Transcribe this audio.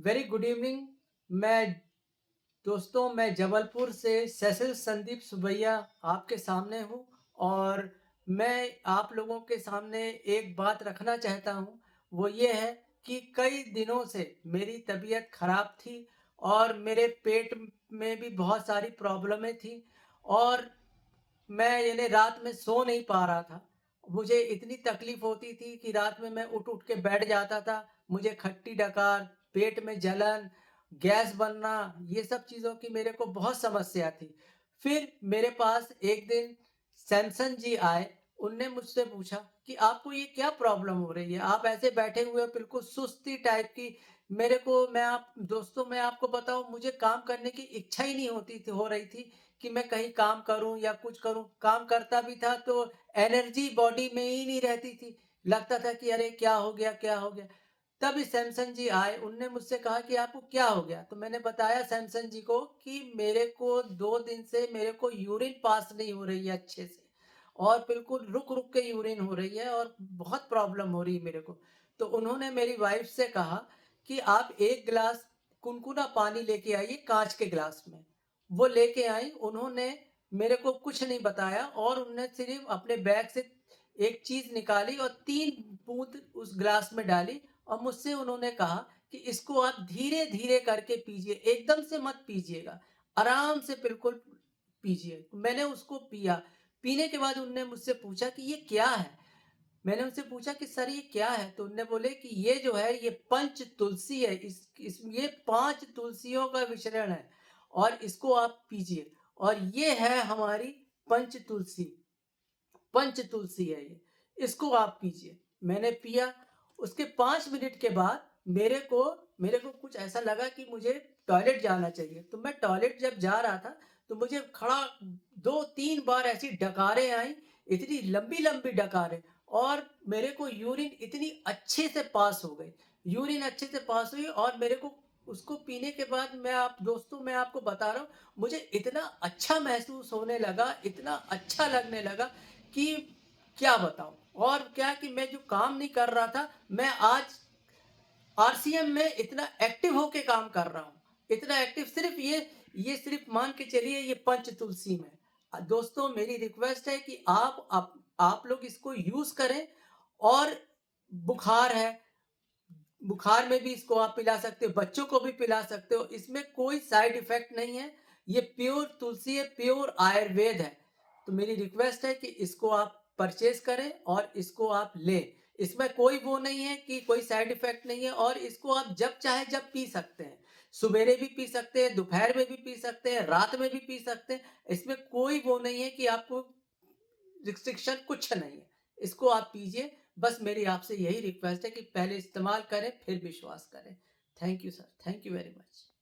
Very good evening. मैं मैं जबलपुर से सैसिल संदीप सुबैया आपके सामने हूँ और मैं आप लोगों के सामने एक बात रखना चाहता हूँ। वो ये है कि कई दिनों से मेरी तबीयत खराब थी और मेरे पेट में भी बहुत सारी प्रॉब्लमें थी और मैं यानी रात में सो नहीं पा रहा था। मुझे इतनी तकलीफ़ होती थी कि रात में मैं उठ-उठ के बैठ जाता था। मुझे खट्टी डकार, पेट में जलन, गैस बनना, ये सब चीज़ों की मेरे को बहुत समस्या थी। फिर मेरे पास एक दिन सैमसन जी आए, उनने मुझसे पूछा कि आपको ये क्या प्रॉब्लम हो रही है? आप ऐसे बैठे हुए हो बिल्कुल सुस्ती टाइप की। मेरे को मैं आपको बताऊँ, मुझे काम करने की इच्छा ही नहीं होती थी हो रही थी कि मैं कहीं काम करूँ या कुछ करूँ। काम करता भी था तो एनर्जी बॉडी में ही नहीं रहती थी। लगता था कि अरे क्या हो गया, क्या हो गया? तब सैमसन जी आए, उनने मुझसे कहा कि आपको क्या हो गया? तो मैंने बताया सैमसन जी को कि मेरे को 2 दिन से मेरे को यूरिन पास नहीं हो रही है अच्छे से और बिल्कुल रुक-रुक के यूरिन हो रही है और बहुत प्रॉब्लम हो रही है मेरे को। तो उन्होंने मेरी वाइफ़ से कहा कि आप 1 गिलास गुनगुना पानी लेके आइए काँच के गिलास में। वो लेके आई, उन्होंने मेरे को कुछ नहीं बताया और उन्होंने सिर्फ़ अपने बैग से एक चीज़ निकाली और 3 बूँद उस ग्लास में डाली और मुझसे उन्होंने कहा कि इसको आप धीरे-धीरे करके पीजिए, एकदम से मत पीजिएगा, आराम से बिल्कुल पीजिए। मैंने उसको पिया, पीने के बाद उन्होंने मुझसे पूछा कि ये क्या है? मैंने उनसे पूछा कि सर ये क्या है? तो उन्होंने बोले कि ये जो है ये पंच तुलसी है, इस ये 5 तुलसियों का मिश्रण है और इसको आप पीजिए और ये है हमारी पंच तुलसी। पंच तुलसी है ये, इसको आप पीजिए। मैंने पिया, उसके 5 मिनट के बाद मेरे को कुछ ऐसा लगा कि मुझे टॉयलेट जाना चाहिए। तो मैं टॉयलेट जब जा रहा था, तो मुझे खड़ा 2-3 बार ऐसी डकारें आईं, इतनी लंबी-लंबी डकारें और मेरे को यूरिन इतनी अच्छे से पास हो गई। यूरिन अच्छे से पास हुई और मेरे को उसको पीने के बाद मैं आपको बता रहा हूँ, मुझे इतना अच्छा महसूस होने लगा, इतना अच्छा लगने लगा कि क्या बताऊँ? और क्या कि मैं जो काम नहीं कर रहा था, मैं आज आरसीएम में इतना एक्टिव होके काम कर रहा हूँ। इतना एक्टिव सिर्फ़ ये सिर्फ़ मान के चलिए ये पंच तुलसी में। दोस्तों मेरी रिक्वेस्ट है कि आप लोग इसको यूज़ करें और बुखार है, बुखार में भी इसको आप पिला सकते हो, बच्चों को भी पिला सकते हो। इसमें कोई साइड इफ़ेक्ट नहीं है। ये प्योर तुलसी है, प्योर आयुर्वेद है। तो मेरी रिक्वेस्ट है कि इसको आप परचेज़ करें और इसको आप लें। इसमें कोई वो नहीं है कि कोई साइड इफ़ेक्ट नहीं है और इसको आप जब चाहे जब पी सकते हैं। सुबेरे भी पी सकते हैं, दोपहर में भी पी सकते हैं, रात में भी पी सकते हैं। इसमें कोई वो नहीं है कि आपको रिस्ट्रिक्शन कुछ नहीं है। इसको आप पीजिए। बस मेरी आपसे यही रिक्वेस्ट है कि पहले इस्तेमाल करें, फिर विश्वास करें। Thank you sir. Thank you very much.